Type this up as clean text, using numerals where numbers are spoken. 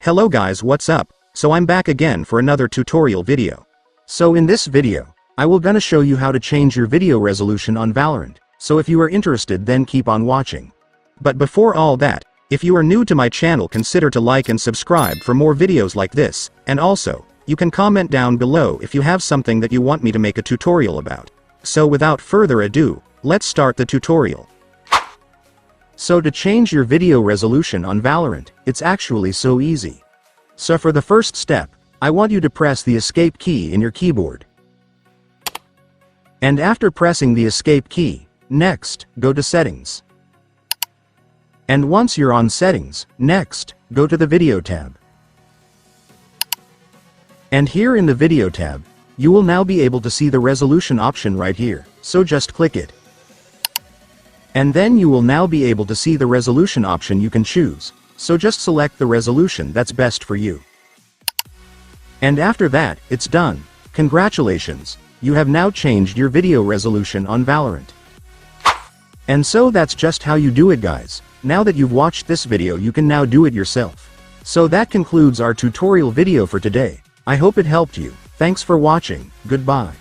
Hello guys, what's up? So I'm back again for another tutorial video. So in this video, I will gonna show you how to change your video resolution on Valorant. So if you are interested, then keep on watching. But before all that, if you are new to my channel, consider to like and subscribe for more videos like this, and also, you can comment down below if you have something that you want me to make a tutorial about. So without further ado, let's start the tutorial. So to change your video resolution on Valorant, it's actually so easy. So for the first step, I want you to press the escape key in your keyboard. And after pressing the escape key, next, go to settings. And once you're on settings, next, go to the video tab. And here in the video tab, you will now be able to see the resolution option right here, so just click it. And then you will now be able to see the resolution option you can choose, so just select the resolution that's best for you. And after that, it's done. Congratulations, you have now changed your video resolution on Valorant. And so that's just how you do it, guys. Now that you've watched this video, you can now do it yourself. So that concludes our tutorial video for today. I hope it helped you. Thanks for watching. Goodbye.